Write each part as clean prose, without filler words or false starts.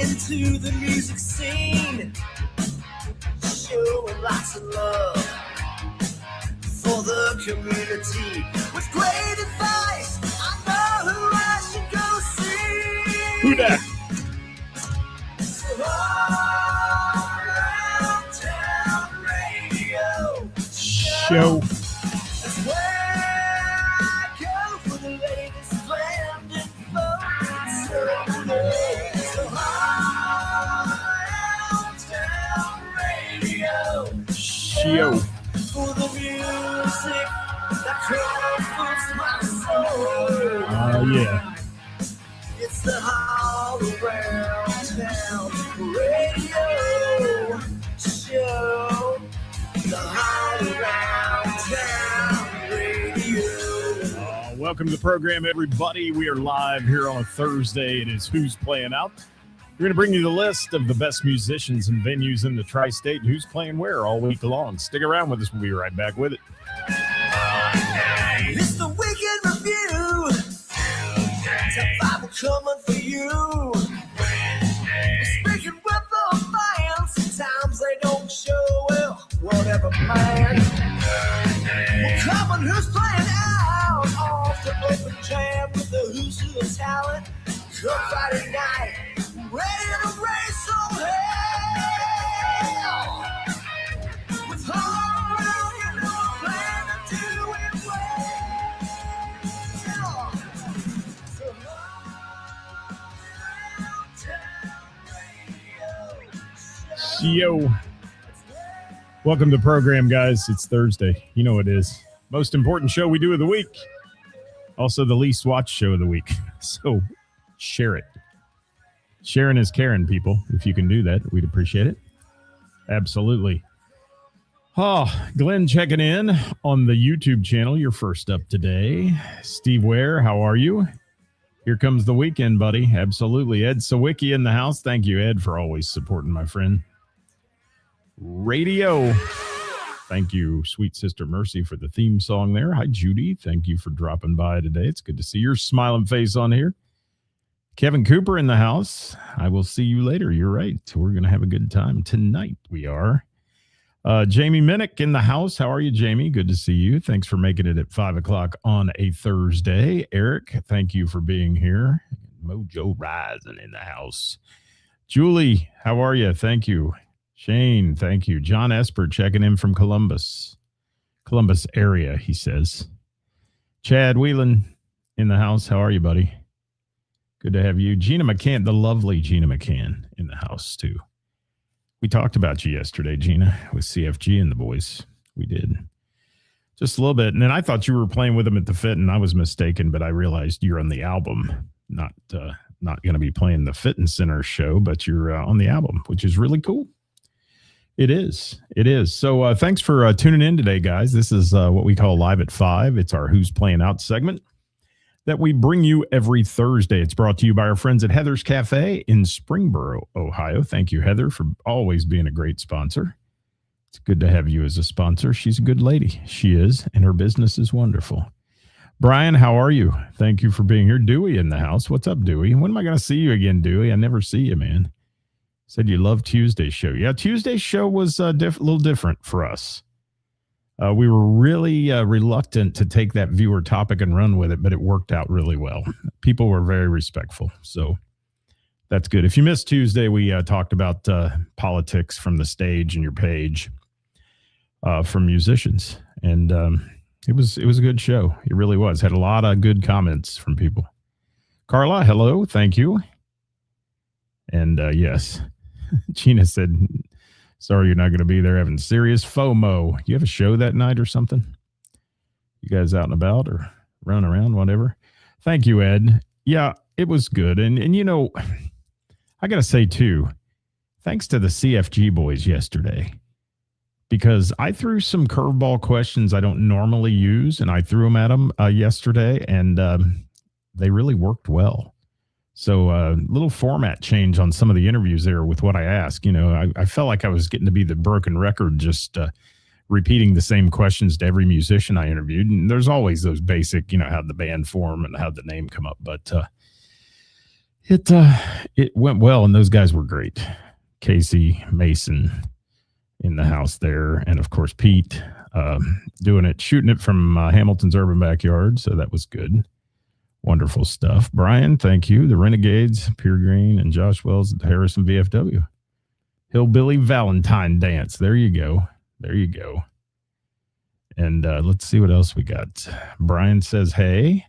into the music scene, showing lots of love for the community. With great advice, I know who I should go see. Who that? So Around Town Radio Show. That's where I go for the latest band info. So Around Town Radio Show. for the music that comforts my soul. Yeah. It's the All Around Town Radio Show. The All Around Town Radio. Welcome to the program, everybody. We are live here on a Thursday. It is Who's Playing Out. We're going to bring you the list of the best musicians and venues in the tri-state and who's playing where all week long. Stick around with us. We'll be right back with it. It's the Weekend Review. Top 5 coming for you. Speaking with the fans, sometimes they don't show well. Whatever, man. Well, come on, who's playing out? Off the open jam with the who's who of talent. Come Friday night, ready to race on hell. With all around, you know I'm planning to do it well. So Around Town Radio. Yo. Welcome to the program, guys. It's Thursday. You know it is. Most important show we do of the week. Also the least watched show of the week. So share it. Sharing is caring, people. If you can do that, we'd appreciate it. Absolutely. Oh, Glenn checking in on the YouTube channel. You're first up today. Steve Ware, how are you? Here comes the weekend, buddy. Absolutely. Ed Sawicki in the house. Thank you, Ed, for always supporting my friend. Radio. Thank you, Sweet Sister Mercy, for the theme song there. Hi, Judy. Thank you for dropping by today. It's good to see your smiling face on here. Kevin Cooper in the house. I will see you later. You're right. We're going to have a good time tonight. We are. Jamie Minnick in the house. How are you, Jamie? Good to see you. Thanks for making it at 5 o'clock on a Thursday. Eric, thank you for being here. Mojo Rising in the house. Julie, how are you? Thank you. Shane, thank you. John Esper checking in from Columbus area, he says. Chad Whelan in the house. How are you, buddy? Good to have you. Gina McCann, the lovely Gina McCann in the house, too. We talked about you yesterday, Gina, with CFG and the boys. We did. Just a little bit. And then I thought you were playing with them at the Fit, and I was mistaken, but I realized you're on the album, not going to be playing the Fitting Center show, but you're on the album, which is really cool. It is. It is. So thanks for tuning in today, guys. This is what we call Live at 5. It's our Who's Playing Out segment that we bring you every Thursday. It's brought to you by our friends at Heather's Cafe in Springboro, Ohio. Thank you, Heather, for always being a great sponsor. It's good to have you as a sponsor. She's a good lady. She is, and her business is wonderful. Brian, how are you? Thank you for being here. Dewey in the house. What's up, Dewey? When am I going to see you again, Dewey? I never see you, man. Said you love Tuesday's show. Yeah, Tuesday's show was a little different for us. We were really reluctant to take that viewer topic and run with it, but it worked out really well. People were very respectful, so that's good. If you missed Tuesday, we talked about politics from the stage and your page from musicians, and it was a good show. It really was. Had a lot of good comments from people. Carla, hello, thank you. And yes. Gina said, sorry you're not going to be there, having serious FOMO. You have a show that night or something? You guys out and about or running around, whatever? Thank you, Ed. Yeah, it was good. And you know, I got to say, too, thanks to the CFG boys yesterday, because I threw some curveball questions I don't normally use, and I threw them at them yesterday, and they really worked well. So little format change on some of the interviews there with what I asked. You know, I felt like I was getting to be the broken record, just repeating the same questions to every musician I interviewed. And there's always those basic, you know, how'd the band form and how'd the name come up. But It went well, and those guys were great. Casey, Mason in the house there, and of course Pete shooting it from Hamilton's Urban Backyard, so that was good. Wonderful stuff. Brian, thank you. The Renegades, Pierre Green, and Josh Wells at the Harrison VFW. Hillbilly Valentine Dance. There you go. There you go. And let's see what else we got. Brian says, hey.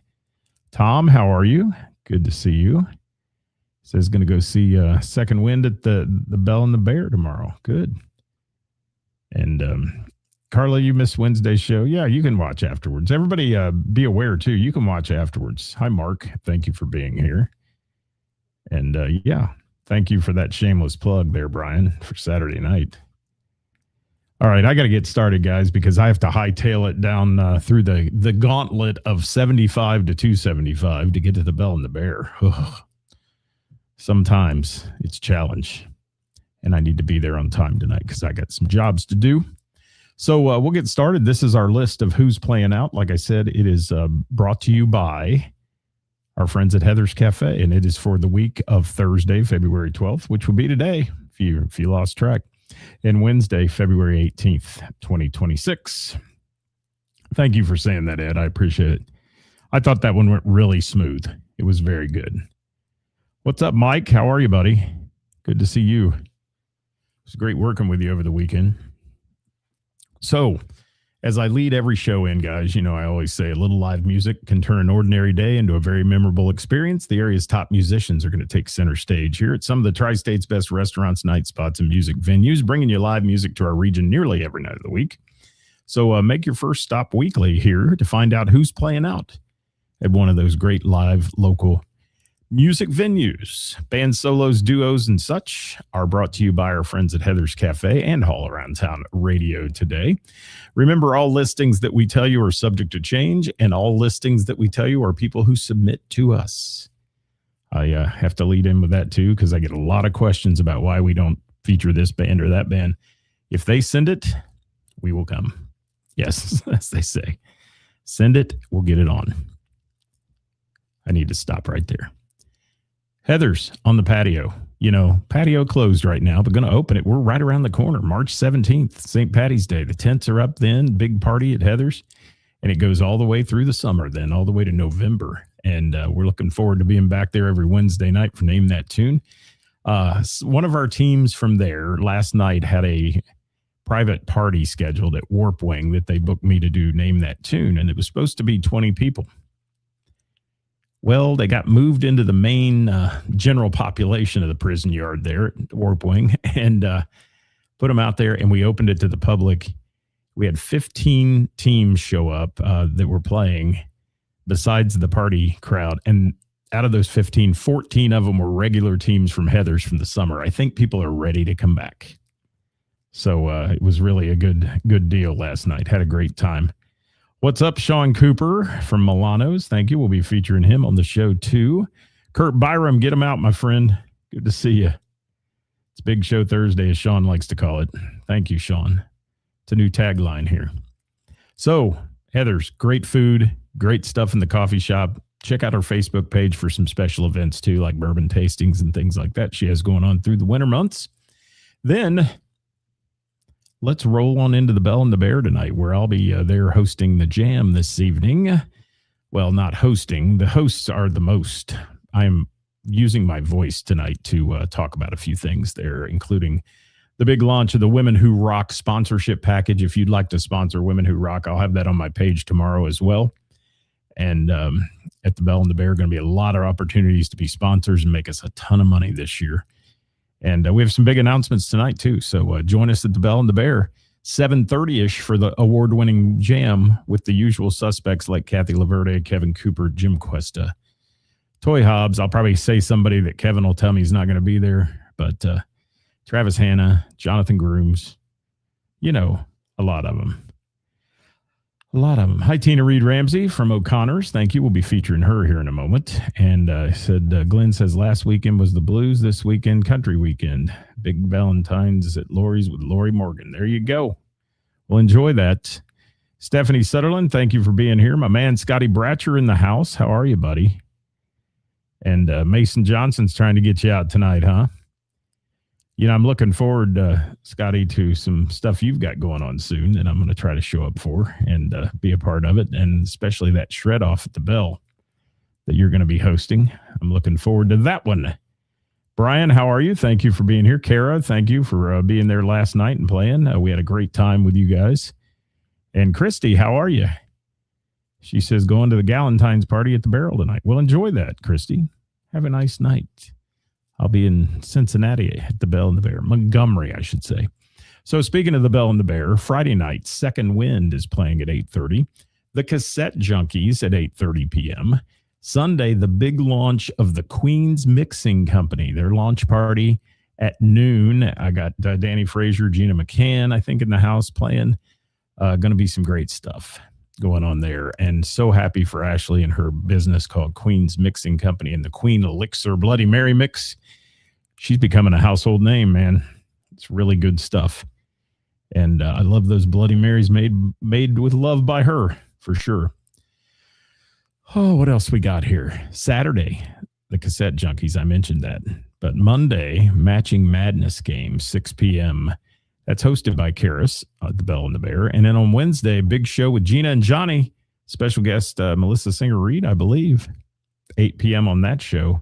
Tom, how are you? Good to see you. Says going to go see Second Wind at the Bell and the Bear tomorrow. Good. And Carla, you missed Wednesday's show. Yeah, you can watch afterwards. Everybody be aware, too. You can watch afterwards. Hi, Mark. Thank you for being here. And yeah, thank you for that shameless plug there, Brian, for Saturday night. All right, I got to get started, guys, because I have to hightail it down through the gauntlet of 75 to 275 to get to the Bell and the Bear. Ugh. Sometimes it's a challenge, and I need to be there on time tonight because I got some jobs to do. So we'll get started. This is our list of who's playing out. Like I said, it is brought to you by our friends at Heather's Cafe, and it is for the week of Thursday, February 12th, which will be today if you lost track, and Wednesday, February 18th, 2026. Thank you for saying that, Ed. I appreciate it. I thought that one went really smooth. It was very good. What's up, Mike? How are you, buddy? Good to see you. It was great working with you over the weekend. So, as I lead every show in, guys, you know, I always say a little live music can turn an ordinary day into a very memorable experience. The area's top musicians are going to take center stage here at some of the Tri-State's best restaurants, night spots, and music venues, bringing you live music to our region nearly every night of the week. So make your first stop weekly here to find out who's playing out at one of those great live local music venues. Band solos, duos, and such are brought to you by our friends at Heather's Cafe and All Around Town Radio today. Remember, all listings that we tell you are subject to change, and all listings that we tell you are people who submit to us. I have to lead in with that, too, because I get a lot of questions about why we don't feature this band or that band. If they send it, we will come. Yes, as they say. Send it, we'll get it on. I need to stop right there. Heather's on the patio. You know, patio closed right now, but going to open it. We're right around the corner, March 17th, St. Patty's Day. The tents are up then, big party at Heather's, and it goes all the way through the summer then, all the way to November. And we're looking forward to being back there every Wednesday night for Name That Tune. One of our teams from there last night had a private party scheduled at Warp Wing that they booked me to do Name That Tune, and it was supposed to be 20 people. Well, they got moved into the main general population of the prison yard there at Warp Wing and put them out there, and we opened it to the public. We had 15 teams show up that were playing besides the party crowd. And out of those 15, 14 of them were regular teams from Heather's from the summer. I think people are ready to come back. So it was really a good deal last night. Had a great time. What's up, Sean Cooper from Milano's? Thank you. We'll be featuring him on the show, too. Kurt Byram, get him out, my friend. Good to see you. It's Big Show Thursday, as Sean likes to call it. Thank you, Sean. It's a new tagline here. So, Heather's, great food, great stuff in the coffee shop. Check out our Facebook page for some special events, too, like bourbon tastings and things like that she has going on through the winter months. Then let's roll on into the Bell and the Bear tonight, where I'll be there hosting the jam this evening. Well, not hosting. The hosts are the most. I'm using my voice tonight to talk about a few things there, including the big launch of the Women Who Rock sponsorship package. If you'd like to sponsor Women Who Rock, I'll have that on my page tomorrow as well. And at the Bell and the Bear, going to be a lot of opportunities to be sponsors and make us a ton of money this year. And we have some big announcements tonight, too. So join us at the Bell and the Bear, 7:30-ish for the award-winning jam with the usual suspects like Kathy Laverde, Kevin Cooper, Jim Cuesta, Toy Hobbs. I'll probably say somebody that Kevin will tell me he's not going to be there. But Travis Hanna, Jonathan Grooms, you know, a lot of them. A lot of them. Hi, Tina Reed Ramsey from O'Connor's. Thank you. We'll be featuring her here in a moment. And Glenn says last weekend was the blues, this weekend country weekend. Big Valentine's at Lori's with Lori Morgan. There you go. Well, enjoy that. Stephanie Sutherland, thank you for being here. My man Scotty Bratcher in the house. How are you, buddy? And Mason Johnson's trying to get you out tonight, huh? You know, I'm looking forward, Scotty, to some stuff you've got going on soon that I'm going to try to show up for and be a part of it, and especially that shred off at the Bell that you're going to be hosting. I'm looking forward to that one. Brian, how are you? Thank you for being here. Kara, thank you for being there last night and playing. We had a great time with you guys. And Christy, how are you? She says, going to the Galentine's party at the Barrel tonight. Well, enjoy that, Christy. Have a nice night. I'll be in Cincinnati at the Bell and the Bear. Montgomery, I should say. So speaking of the Bell and the Bear, Friday night, Second Wind is playing at 8:30. The Cassette Junkies at 8:30 p.m. Sunday, the big launch of the Queen's Mixing Company, their launch party at noon. I got Danny Frazier, Gina McCann, I think, in the house playing. Going to be some great stuff going on there. And so happy for Ashley and her business called Queen's Mixing Company and the Queen Elixir Bloody Mary Mix. She's becoming a household name, man. It's really good stuff. And I love those Bloody Marys made with love by her, for sure. Oh, what else we got here? Saturday, the Cassette Junkies, I mentioned that. But Monday, Matching Madness game, 6 p.m. That's hosted by Karis, the Bell and the Bear. And then on Wednesday, big show with Gina and Johnny. Special guest Melissa Singer-Reed, I believe. 8 p.m. on that show.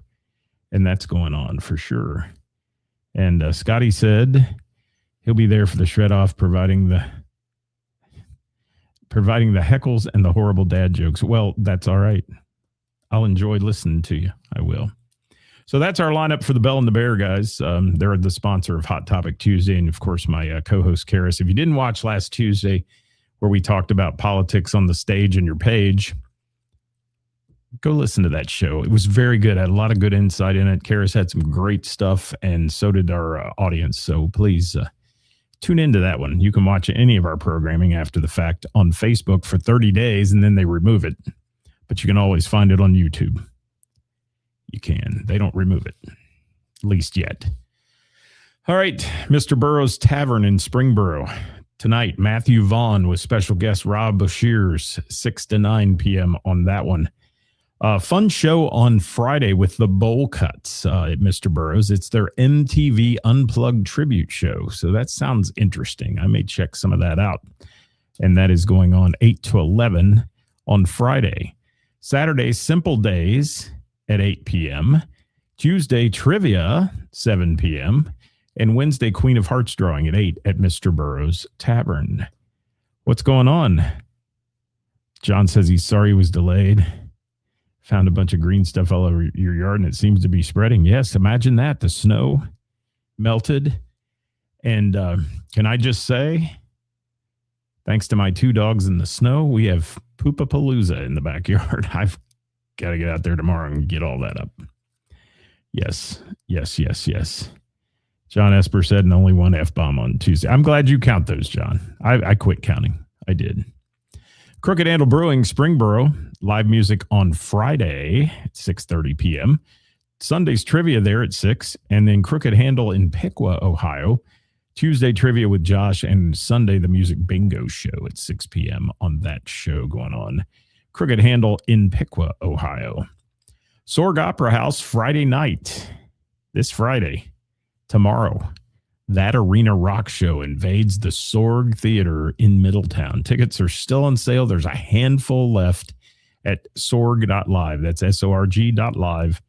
And that's going on for sure. And Scotty said he'll be there for the shred off, providing the heckles and the horrible dad jokes. Well, that's all right. I'll enjoy listening to you. I will. So that's our lineup for the Bell and the Bear, guys. They're the sponsor of Hot Topic Tuesday. And, of course, my co-host, Karis. If you didn't watch last Tuesday where we talked about politics on the stage and your page, go listen to that show. It was very good. I had a lot of good insight in it. Karis had some great stuff, and so did our audience. So please tune into that one. You can watch any of our programming after the fact on Facebook for 30 days, and then they remove it. But you can always find it on YouTube. You can. They don't remove it, at least yet. All right, Mr. Burroughs Tavern in Springboro. Tonight, Matthew Vaughn with special guest Rob Bashir's 6 to 9 p.m. on that one. Fun show on Friday with the Bowl Cuts at Mr. Burroughs. It's their MTV Unplugged tribute show. So that sounds interesting. I may check some of that out. And that is going on 8 to 11 on Friday. Saturday, Simple Days at 8 p.m. Tuesday, Trivia, 7 p.m. And Wednesday, Queen of Hearts Drawing at 8 at Mr. Burroughs Tavern. What's going on? John says he's sorry he was delayed. Found a bunch of green stuff all over your yard, and it seems to be spreading. Yes, imagine that. The snow melted. And can I just say, thanks to my 2 dogs in the snow, we have Poopapalooza in the backyard. I've got to get out there tomorrow and get all that up. Yes. John Esper said, and only one F-bomb on Tuesday. I'm glad you count those, John. I quit counting. I did. Crooked Handle Brewing, Springboro. Live music on Friday at 6:30 p.m. Sunday's trivia there at 6. And then Crooked Handle in Piqua, Ohio. Tuesday trivia with Josh. And Sunday the music bingo show at 6 p.m. on that show going on. Crooked Handle in Piqua, Ohio. Sorg Opera House Friday night. This Friday. Tomorrow. That Arena Rock Show invades the Sorg Theater in Middletown. Tickets are still on sale. There's a handful left at sorg.live. That's sorg.live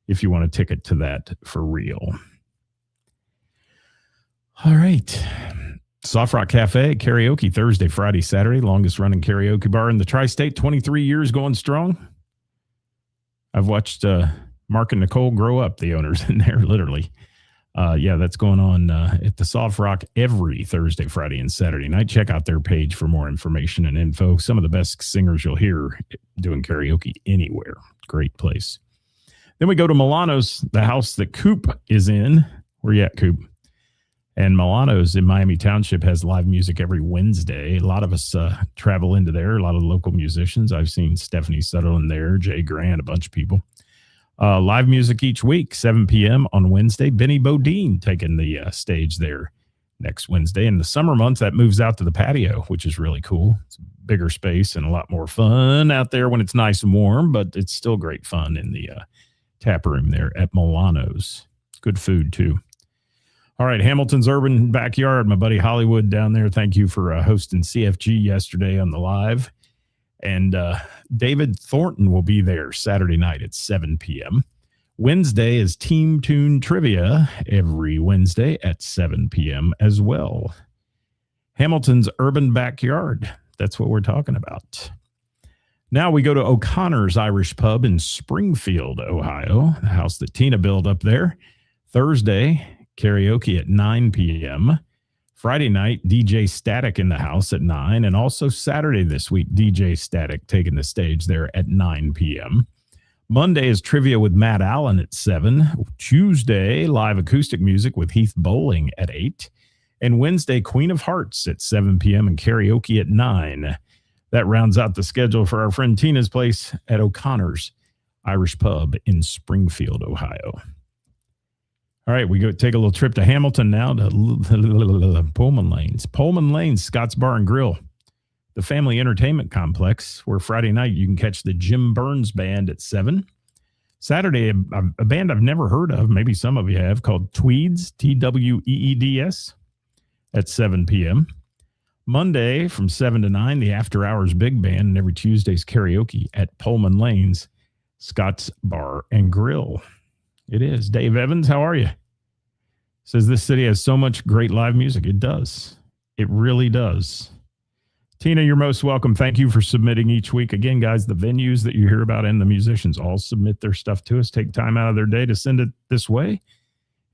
if you want a ticket to that for real. All right. Soft Rock Cafe, karaoke Thursday, Friday, Saturday. Longest running karaoke bar in the tri-state. 23 years going strong. I've watched Mark and Nicole grow up, the owners in there, literally. Yeah, that's going on at the Soft Rock every Thursday, Friday, and Saturday night. Check out their page for more information and info. Some of the best singers you'll hear doing karaoke anywhere. Great place. Then we go to Milano's, the house that Coop is in. Where you at, Coop? And Milano's in Miami Township has live music every Wednesday. A lot of us travel into there, a lot of local musicians. I've seen Stephanie Sutherland there, Jay Grant, a bunch of people. Live music each week, 7 p.m. on Wednesday. Benny Bodine taking the stage there next Wednesday. In the summer months, that moves out to the patio, which is really cool. It's a bigger space and a lot more fun out there when it's nice and warm, but it's still great fun in the tap room there at Milano's. Good food, too. All right, Hamilton's Urban Backyard, my buddy Hollywood down there. Thank you for hosting CFG yesterday on the live. And David Thornton will be there Saturday night at 7 p.m. Wednesday is Team Tune Trivia every Wednesday at 7 p.m. as well. Hamilton's Urban Backyard. That's what we're talking about. Now we go to O'Connor's Irish Pub in Springfield, Ohio, the house that Tina built up there. Thursday, karaoke at 9 p.m. Friday night, DJ Static in the house at 9. And also Saturday this week, DJ Static taking the stage there at 9 p.m. Monday is trivia with Matt Allen at 7. Tuesday, live acoustic music with Heath Bowling at 8. And Wednesday, Queen of Hearts at 7 p.m. and karaoke at 9. That rounds out the schedule for our friend Tina's place at O'Connor's Irish Pub in Springfield, Ohio. All right, we go take a little trip to Hamilton now to Pullman Lanes. Pullman Lanes, Scott's Bar and Grill, the family entertainment complex, where Friday night you can catch the Jim Burns Band at 7. Saturday, a band I've never heard of, maybe some of you have, called Tweeds, Tweeds, at 7 p.m. Monday from 7 to 9, the After Hours Big Band, and every Tuesday's karaoke at Pullman Lanes, Scott's Bar and Grill. It is. Dave Evans, how are you? Says this city has so much great live music. It does. It really does. Tina, you're most welcome. Thank you for submitting each week. Again, guys, the venues that you hear about and the musicians all submit their stuff to us, take time out of their day to send it this way,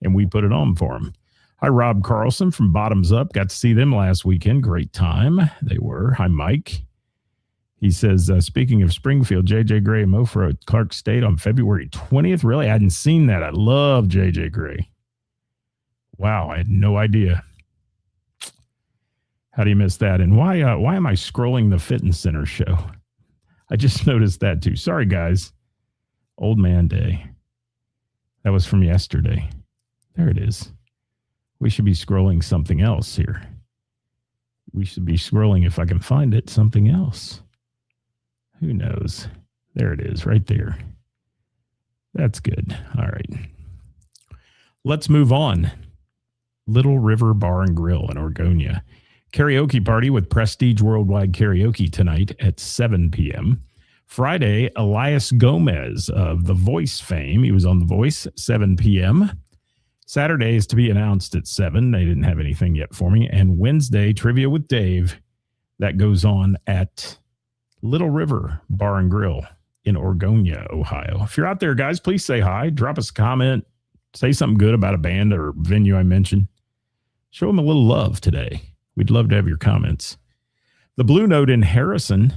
and we put it on for them. Hi, Rob Carlson from Bottoms Up. Got to see them last weekend. Great time. They were. Hi, Mike. He says, speaking of Springfield, J.J. Gray and Mofro at Clark State on February 20th. Really? I hadn't seen that. I love J.J. Gray. Wow, I had no idea. How do you miss that? And why am I scrolling the Fitness Center show? I just noticed that too. Sorry, guys. Old Man Day. That was from yesterday. There it is. We should be scrolling something else here. We should be scrolling, if I can find it, something else. Who knows? There it is, right there. That's good. All right. Let's move on. Little River Bar and Grill in Orgonia. Karaoke party with Prestige Worldwide Karaoke tonight at 7 p.m. Friday, Elias Gomez of The Voice fame. He was on The Voice, 7 p.m. Saturday is to be announced at 7. They didn't have anything yet for me. And Wednesday, Trivia with Dave. That goes on at Little River Bar and Grill in Orgonia, Ohio. If you're out there, guys, please say hi. Drop us a comment. Say something good about a band or venue I mentioned. Show them a little love today. We'd love to have your comments. The Blue Note in Harrison.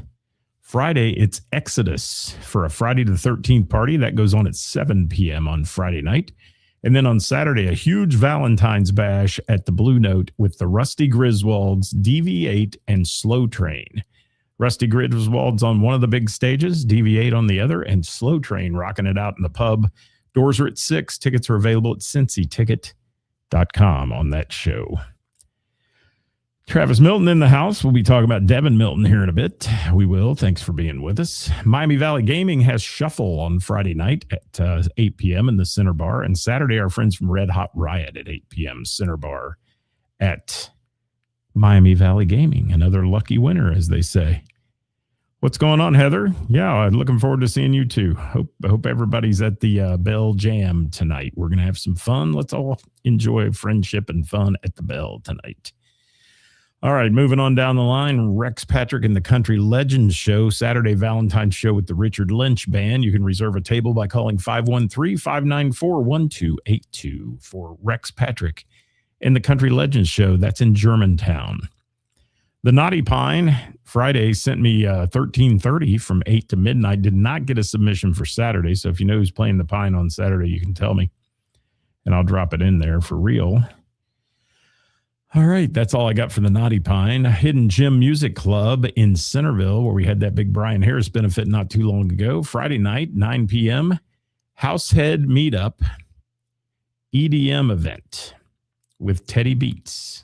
Friday, it's Exodus for a Friday the 13th party. That goes on at 7 p.m. on Friday night. And then on Saturday, a huge Valentine's bash at the Blue Note with the Rusty Griswolds, DV8, and Slow Train. Rusty Griswold's on one of the big stages, DV8 on the other, and Slow Train rocking it out in the pub. Doors are at 6. Tickets are available at cincyticket.com on that show. Travis Milton in the house. We'll be talking about Devin Milton here in a bit. We will. Thanks for being with us. Miami Valley Gaming has Shuffle on Friday night at 8 p.m. in the Center Bar. And Saturday, our friends from Red Hot Riot at 8 p.m. Center Bar at Miami Valley Gaming. Another lucky winner, as they say. What's going on, Heather? Yeah, I'm looking forward to seeing you too. Hope everybody's at the Bell Jam tonight. We're going to have some fun. Let's all enjoy friendship and fun at the Bell tonight. All right, moving on down the line, Rex Patrick and the Country Legends Show, Saturday Valentine's Show with the Richard Lynch Band. You can reserve a table by calling 513-594-1282 for Rex Patrick and the Country Legends Show. That's in Germantown. The Naughty Pine, Friday, sent me 13:30 from 8 to midnight. Did not get a submission for Saturday, so if you know who's playing the Pine on Saturday, you can tell me, and I'll drop it in there for real. All right, that's all I got for the Naughty Pine. Hidden Gem Music Club in Centerville, where we had that big Brian Harris benefit not too long ago. Friday night, 9 p.m., Househead Meetup, EDM event with Teddy Beats.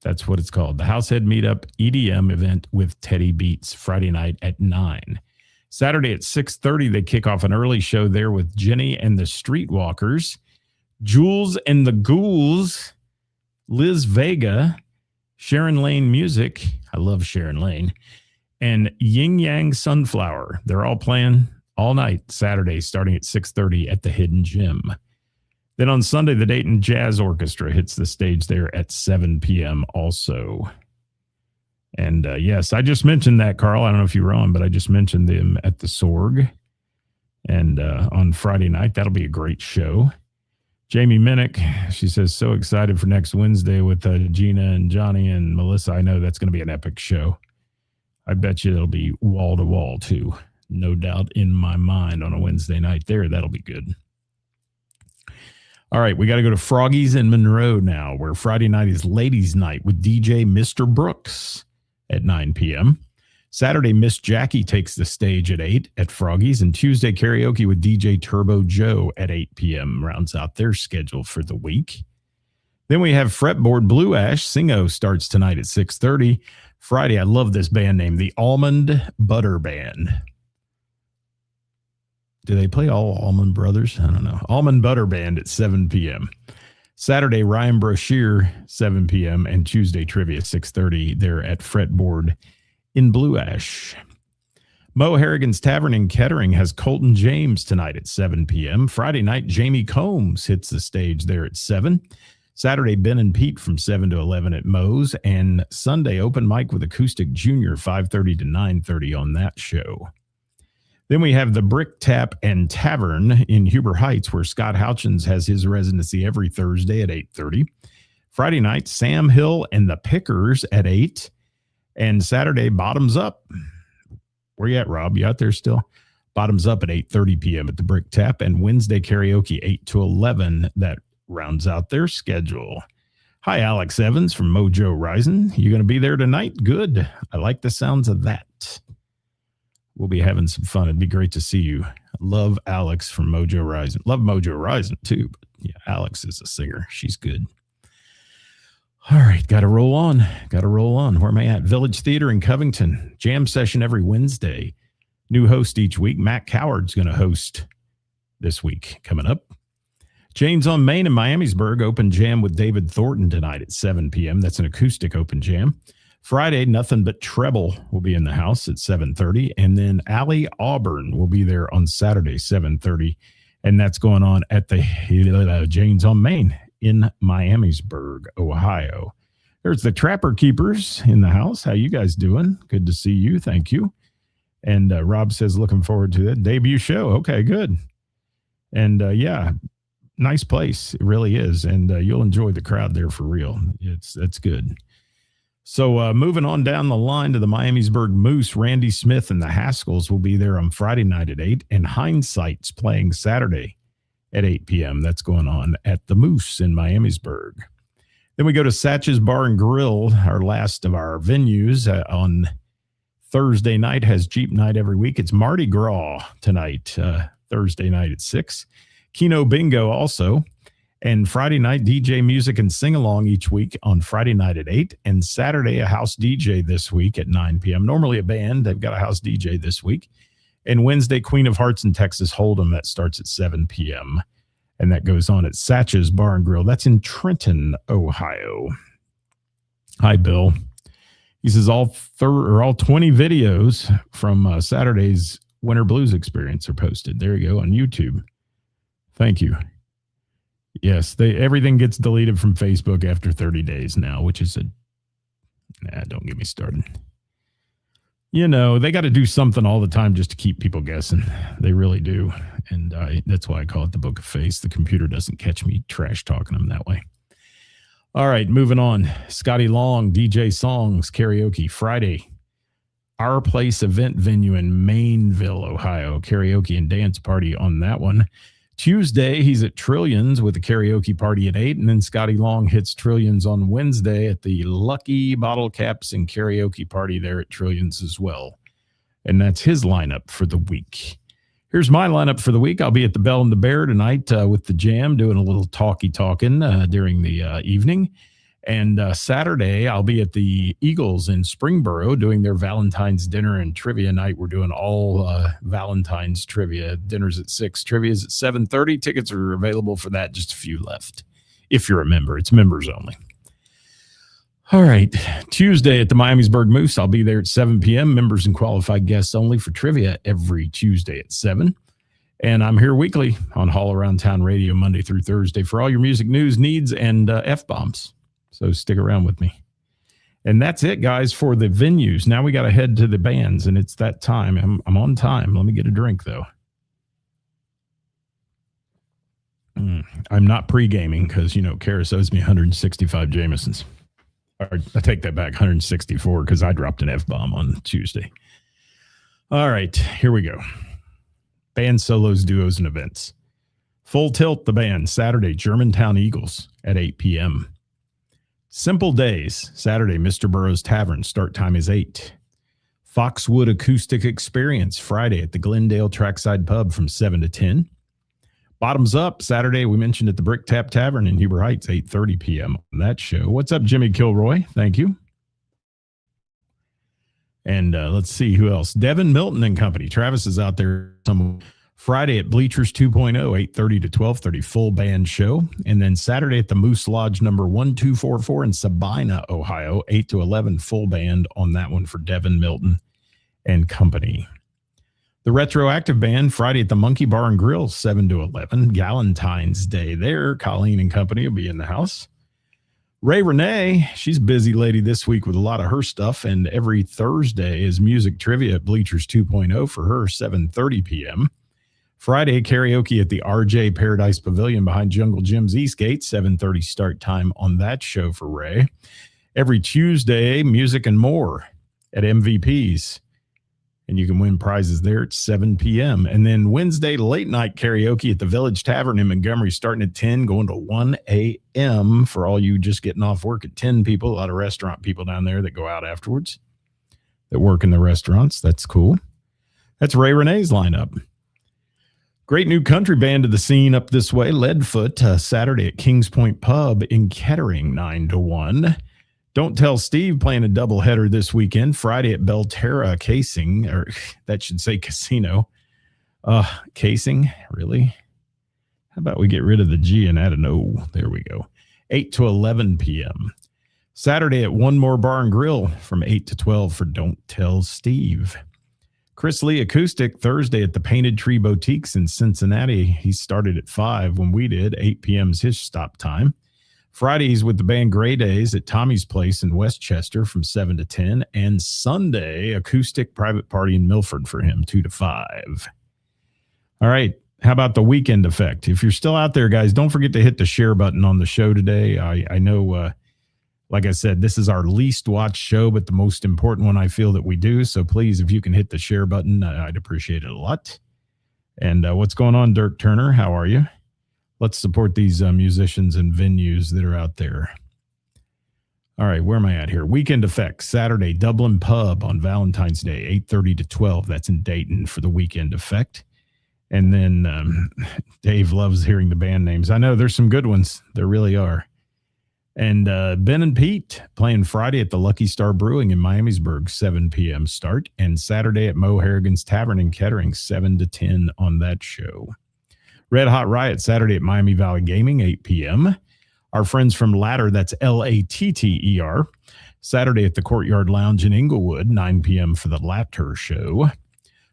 That's what it's called. The Househead Meetup EDM event with Teddy Beats, Friday night at 9. Saturday at 6:30, they kick off an early show there with Jenny and the Streetwalkers, Jules and the Ghouls, Liz Vega, Sharon Lane Music. I love Sharon Lane. And Yin Yang Sunflower. They're all playing all night Saturday starting at 6:30 at the Hidden Gem. Then on Sunday, the Dayton Jazz Orchestra hits the stage there at 7 p.m. also. And yes, I just mentioned that, Carl. I don't know if you were on, but I just mentioned them at the Sorg. And on Friday night, that'll be a great show. Jamie Minnick, she says, so excited for next Wednesday with Gina and Johnny and Melissa. I know that's going to be an epic show. I bet you it'll be wall to wall, too. No doubt in my mind on a Wednesday night there. That'll be good. All right, we got to go to Froggy's in Monroe now, where Friday night is Ladies' Night with DJ Mr. Brooks at 9 p.m. Saturday, Miss Jackie takes the stage at 8 at Froggy's, and Tuesday karaoke with DJ Turbo Joe at 8 p.m. rounds out their schedule for the week. Then we have Fretboard Blue Ash. Singo starts tonight at 6:30. Friday, I love this band name, the Almond Butter Band. Do they play all Almond Brothers? I don't know. Almond Butter Band at 7 p.m. Saturday, Ryan Brashear, 7 p.m. and Tuesday Trivia, 6:30. They're at Fretboard in Blue Ash. Mo Harrigan's Tavern in Kettering has Colton James tonight at 7 p.m. Friday night, Jamie Combs hits the stage there at 7. Saturday, Ben and Pete from 7 to 11 at Moe's. And Sunday, open mic with Acoustic Junior, 5:30 to 9:30 on that show. Then we have the Brick Tap and Tavern in Huber Heights, where Scott Houchins has his residency every Thursday at 8:30. Friday night, Sam Hill and the Pickers at 8. And Saturday, Bottoms Up. Where you at, Rob? You out there still? Bottoms Up at 8:30 p.m. at the Brick Tap. And Wednesday karaoke, 8 to 11. That rounds out their schedule. Hi, Alex Evans from Mojo Rising. You going to be there tonight? Good. I like the sounds of that. We'll be having some fun. It'd be great to see you. Love Alex from Mojo Rising. Love Mojo Rising too. But yeah, Alex is a singer. She's good. All right, got to roll on. Where am I at? Village Theater in Covington. Jam session every Wednesday. New host each week. Matt Coward's going to host this week coming up. Jane's on Main in Miamisburg. Open jam with David Thornton tonight at 7 p.m. That's an acoustic open jam. Friday, Nothing But Treble will be in the house at 7:30. And then Allie Auburn will be there on Saturday, 7:30. And that's going on at the Jane's on Main in Miamisburg, Ohio. There's the Trapper Keepers in the house. How you guys doing? Good to see you. Thank you. And Rob says, looking forward to that debut show. Okay, good. And yeah, nice place. It really is. And you'll enjoy the crowd there for real. That's good. So moving on down the line to the Miamisburg Moose, Randy Smith and the Haskells will be there on Friday night at 8. And Hindsight's playing Saturday at 8 p.m. That's going on at the Moose in Miamisburg. Then we go to Satch's Bar and Grill, our last of our venues on Thursday night. Has Jeep night every week. It's Mardi Gras tonight, Thursday night at 6. Keno Bingo also. And Friday night, DJ music and sing-along each week on Friday night at 8. And Saturday, a house DJ this week at 9 p.m. Normally a band. They've got a house DJ this week. And Wednesday, Queen of Hearts and Texas Hold'em. That starts at 7 p.m. And that goes on at Satch's Bar and Grill. That's in Trenton, Ohio. Hi, Bill. He says all 20 videos from Saturday's Winter Blues Experience are posted. There you go on YouTube. Thank you. Yes, everything gets deleted from Facebook after 30 days now, which is don't get me started. You know, they got to do something all the time just to keep people guessing. They really do. And that's why I call it the Book of Face. The computer doesn't catch me trash talking them that way. All right, moving on. Scotty Long, DJ Songs, Karaoke, Friday. Our Place event venue in Mainville, Ohio. Karaoke and dance party on that one. Tuesday, he's at Trillions with a karaoke party at 8. And then Scotty Long hits Trillions on Wednesday at the Lucky Bottle Caps and karaoke party there at Trillions as well. And that's his lineup for the week. Here's my lineup for the week. I'll be at the Bell and the Bear tonight with the Jam, doing a little talking during the evening. And Saturday, I'll be at the Eagles in Springboro doing their Valentine's dinner and trivia night. We're doing all Valentine's trivia. Dinner's at 6, trivia's at 7:30. Tickets are available for that. Just a few left. If you're a member, it's members only. All right. Tuesday at the Miamisburg Moose, I'll be there at 7 p.m. Members and qualified guests only for trivia every Tuesday at 7. And I'm here weekly on All Around Town Radio, Monday through Thursday, for all your music news, needs, and F-bombs. So stick around with me. And that's it, guys, for the venues. Now we got to head to the bands, and it's that time. I'm on time. Let me get a drink, though. I'm not pre-gaming because, Karis owes me 165 Jamesons. I take that back, 164, because I dropped an F-bomb on Tuesday. All right, here we go. Band solos, duos, and events. Full Tilt, the band, Saturday, Germantown Eagles at 8 p.m. Simple Days, Saturday, Mr. Burroughs Tavern. Start time is 8. Foxwood Acoustic Experience, Friday at the Glendale Trackside Pub from 7 to 10. Bottoms Up, Saturday, we mentioned at the Brick Tap Tavern in Huber Heights, 8:30 p.m. on that show. What's up, Jimmy Kilroy? Thank you. And let's see who else. Devin Milton and Company. Travis is out there some Friday at Bleachers 2.0, 8:30 to 12:30, full band show. And then Saturday at the Moose Lodge number 1244 in Sabina, Ohio, 8 to 11, full band on that one for Devin Milton and Company. The Retroactive Band, Friday at the Monkey Bar and Grill, 7 to 11. Galentine's Day there. Colleen and Company will be in the house. Ray Renee, she's a busy lady this week with a lot of her stuff, and every Thursday is music trivia at Bleachers 2.0 for her, 7:30 p.m. Friday, karaoke at the RJ Paradise Pavilion behind Jungle Jim's Eastgate, 7:30 start time on that show for Ray. Every Tuesday, music and more at MVP's. And you can win prizes there at 7 p.m. And then Wednesday, late night karaoke at the Village Tavern in Montgomery, starting at 10, going to 1 a.m. for all you just getting off work at 10 people. A lot of restaurant people down there that go out afterwards that work in the restaurants. That's cool. That's Ray Renee's lineup. Great new country band to the scene up this way. Leadfoot, Saturday at Kings Point Pub in Kettering, 9 to 1. Don't Tell Steve playing a doubleheader this weekend. Friday at Belterra Casing, or that should say Casino. Casing, really? How about we get rid of the G and add an O? There we go. 8 to 11 p.m. Saturday at One More Bar and Grill from 8 to 12 for Don't Tell Steve. Chris Lee Acoustic, Thursday at the Painted Tree Boutiques in Cincinnati. He started at 5 when we did. 8 p.m. is his stop time. Fridays with the band Gray Days at Tommy's Place in Westchester from 7 to 10. And Sunday, acoustic private party in Milford for him, 2 to 5. All right. How about the Weekend Effect? If you're still out there, guys, don't forget to hit the share button on the show today. I know, like I said, this is our least watched show, but the most important one I feel that we do. So please, if you can hit the share button, I'd appreciate it a lot. And what's going on, Dirk Turner? How are you? Let's support these musicians and venues that are out there. All right, where am I at here? Weekend Effect, Saturday, Dublin Pub on Valentine's Day, 8:30 to 12. That's in Dayton for the Weekend Effect. And then Dave loves hearing the band names. I know there's some good ones. There really are. And Ben and Pete playing Friday at the Lucky Star Brewing in Miamisburg, 7 p.m. start. And Saturday at Mo Harrigan's Tavern in Kettering, 7 to 10 on that show. Red Hot Riot, Saturday at Miami Valley Gaming, 8 p.m. Our friends from Ladder, that's Latter, Saturday at the Courtyard Lounge in Inglewood, 9 p.m. for the Latter show.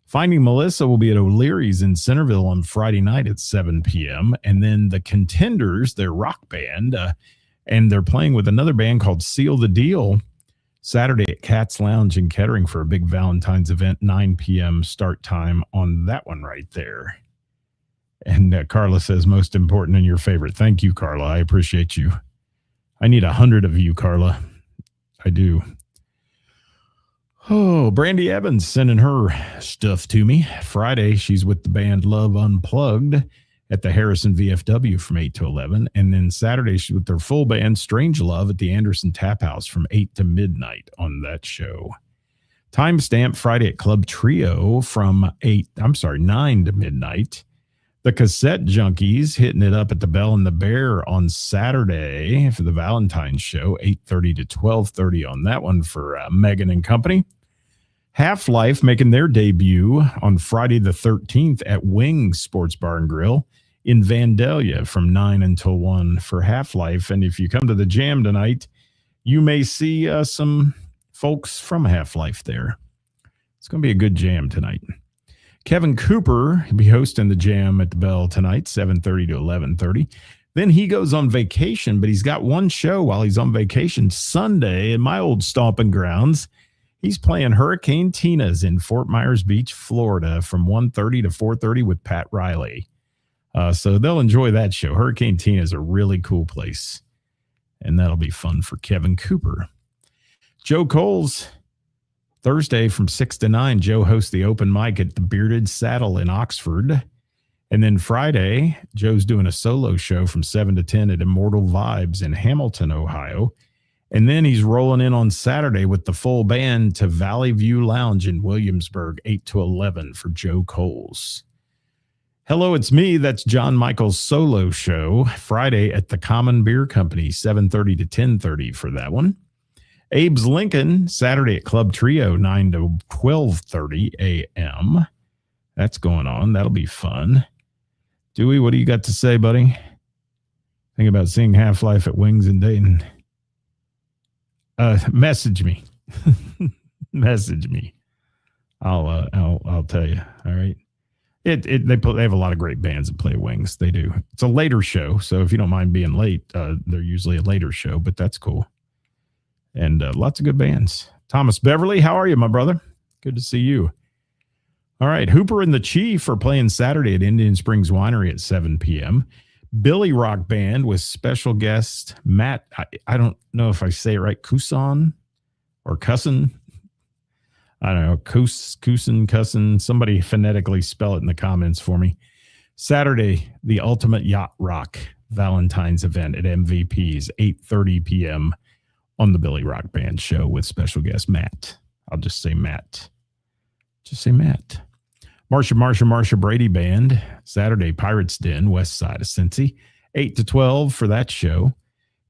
Finding Melissa will be at O'Leary's in Centerville on Friday night at 7 p.m. And then the Contenders, their rock band, and they're playing with another band called Seal the Deal, Saturday at Cat's Lounge in Kettering for a big Valentine's event, 9 p.m. start time on that one right there. And Carla says, most important and your favorite. Thank you, Carla. I appreciate you. I need 100 of you, Carla. I do. Oh, Brandy Evans sending her stuff to me. Friday, she's with the band Love Unplugged at the Harrison VFW from 8 to 11. And then Saturday, she's with their full band Strange Love at the Anderson Tap House from 8 to midnight on that show. Timestamp Friday at Club Trio from 9 to midnight. The Cassette Junkies hitting it up at the Bell and the Bear on Saturday for the Valentine's show, 8:30 to 12:30 on that one for Megan and company. Half-Life making their debut on Friday the 13th at Wings Sports Bar and Grill in Vandalia from 9 until 1 for Half-Life. And if you come to the jam tonight, you may see some folks from Half-Life there. It's going to be a good jam tonight. Kevin Cooper will be hosting the jam at the Bell tonight, 7:30 to 11:30. Then he goes on vacation, but he's got one show while he's on vacation. Sunday in my old stomping grounds, he's playing Hurricane Tina's in Fort Myers Beach, Florida from 1:30 to 4:30 with Pat Riley. So they'll enjoy that show. Hurricane Tina is a really cool place, and that'll be fun for Kevin Cooper. Joe Coles, Thursday from 6 to 9, Joe hosts the open mic at the Bearded Saddle in Oxford. And then Friday, Joe's doing a solo show from 7 to 10 at Immortal Vibes in Hamilton, Ohio. And then he's rolling in on Saturday with the full band to Valley View Lounge in Williamsburg, 8 to 11 for Joe Coles. Hello, it's me. That's John Michael's solo show, Friday at the Common Beer Company, 7:30 to 10:30 for that one. Abe's Lincoln, Saturday at Club Trio, 9 to 12:30 a.m. That's going on. That'll be fun. Dewey, what do you got to say, buddy? Think about seeing Half-Life at Wings in Dayton. Message me. Message me. I'll tell you. All right. They have a lot of great bands that play Wings. They do. It's a later show, so if you don't mind being late, they're usually a later show, but that's cool. And lots of good bands. Thomas Beverly, how are you, my brother? Good to see you. All right, Hooper and the Chief are playing Saturday at Indian Springs Winery at 7 p.m. Billy Rock Band with special guest Matt, I don't know if I say it right, Cousin or Cussin. I don't know, Cussin. Somebody phonetically spell it in the comments for me. Saturday, the Ultimate Yacht Rock Valentine's event at MVP's, 8:30 p.m. on the Billy Rock Band show with special guest Matt. I'll just say Matt. Just say Matt. Marsha Brady Band, Saturday, Pirates Den, west side of Cincy, 8 to 12 for that show.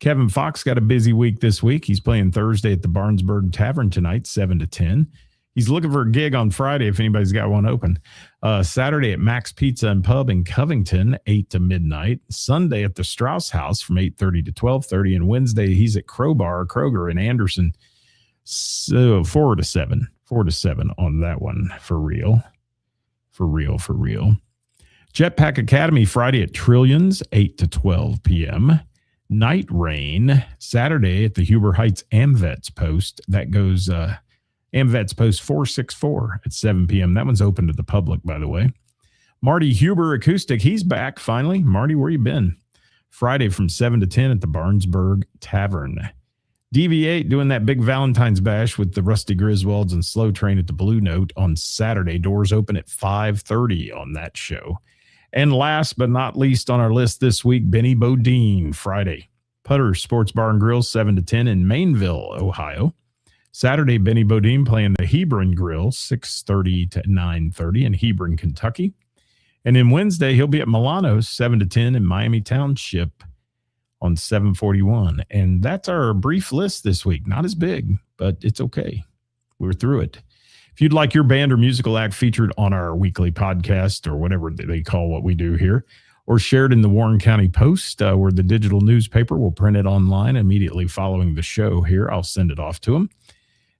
Kevin Fox got a busy week this week. He's playing Thursday at the Barnesburg Tavern tonight, 7 to 10. He's looking for a gig on Friday if anybody's got one open. Saturday at Max Pizza and Pub in Covington, 8 to midnight. Sunday at the Strauss House from 8:30 to 12:30. And Wednesday, he's at Kroger in Anderson. So 4 to 7 on that one for real. For real. Jetpack Academy Friday at Trillions, 8 to 12 p.m. Night Rain Saturday at the Huber Heights AmVets Post. That goes AmVets Post 464 at 7 p.m. That one's open to the public, by the way. Marty Huber Acoustic, he's back finally. Marty, where you been? Friday from 7 to 10 at the Barnesburg Tavern. DV8 doing that big Valentine's bash with the Rusty Griswolds and Slow Train at the Blue Note on Saturday. Doors open at 5:30 on that show. And last but not least on our list this week, Benny Bodine, Friday. Putter Sports Bar and Grill, 7 to 10 in Mainville, Ohio. Saturday, Benny Bodine playing the Hebron Grill, 6:30 to 9:30 in Hebron, Kentucky. And then Wednesday, he'll be at Milano's, 7 to 10 in Miami Township on 741. And that's our brief list this week. Not as big, but it's okay. We're through it. If you'd like your band or musical act featured on our weekly podcast or whatever they call what we do here, or shared in the Warren County Post, where the digital newspaper will print it online immediately following the show here, I'll send it off to them.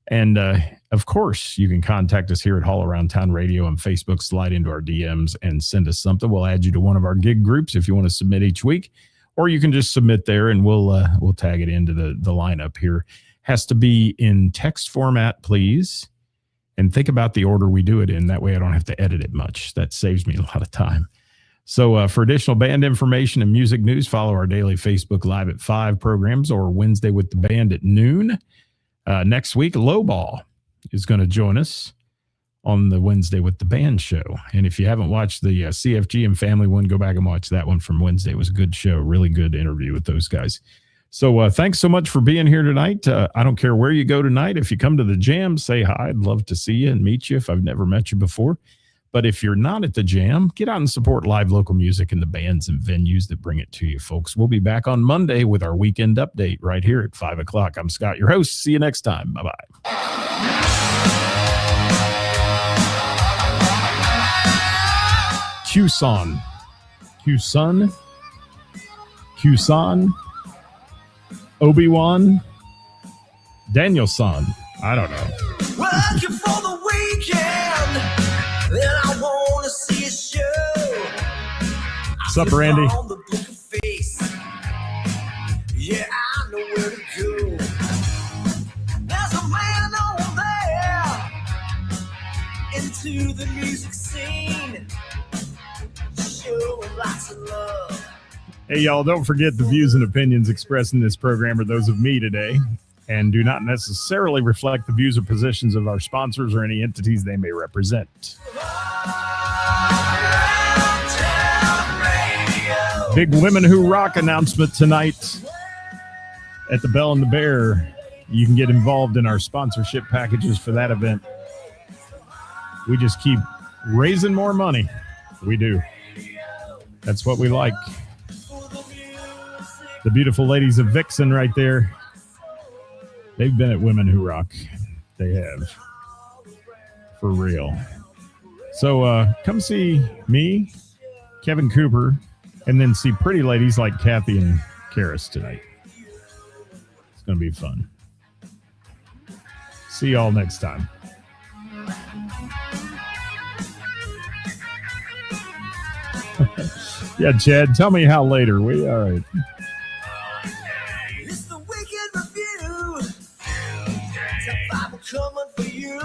And, of course, you can contact us here at All Around Town Radio on Facebook, slide into our DMs and send us something. We'll add you to one of our gig groups if you want to submit each week. Or you can just submit there and we'll tag it into the lineup here. Has to be in text format, please. And think about the order we do it in. That way I don't have to edit it much. That saves me a lot of time. So for additional band information and music news, follow our daily Facebook Live at 5 programs or Wednesday with the band at noon. Next week, Lowball is going to join us on the Wednesday with the band show. And if you haven't watched the CFG and Family one, go back and watch that one from Wednesday. It was a good show, really good interview with those guys. So thanks so much for being here tonight. I don't care where you go tonight. If you come to the jam, say hi. I'd love to see you and meet you if I've never met you before. But if you're not at the jam, get out and support live local music and the bands and venues that bring it to you, folks. We'll be back on Monday with our weekend update right here at 5 o'clock. I'm Scott, your host. See you next time. Bye-bye. Q-Son. Obi-Wan, Daniel-son. I don't know. Working for the weekend, then I want to see a show. What's up, Randy? On the book of face. Yeah, I know where to go. There's a man over there into the music scene, showing lots of love. Hey, y'all, don't forget the views and opinions expressed in this program are those of me today and do not necessarily reflect the views or positions of our sponsors or any entities they may represent. Big Women Who Rock announcement tonight at the Bell and the Bear. You can get involved in our sponsorship packages for that event. We just keep raising more money. We do. That's what we like. The beautiful ladies of Vixen right there. They've been at Women Who Rock. They have. For real. So come see me, Kevin Cooper, and then see pretty ladies like Kathy and Karis tonight. It's going to be fun. See y'all next time. Yeah, Chad, tell me how later. All right. It's the weekend review. Top 5 coming for you.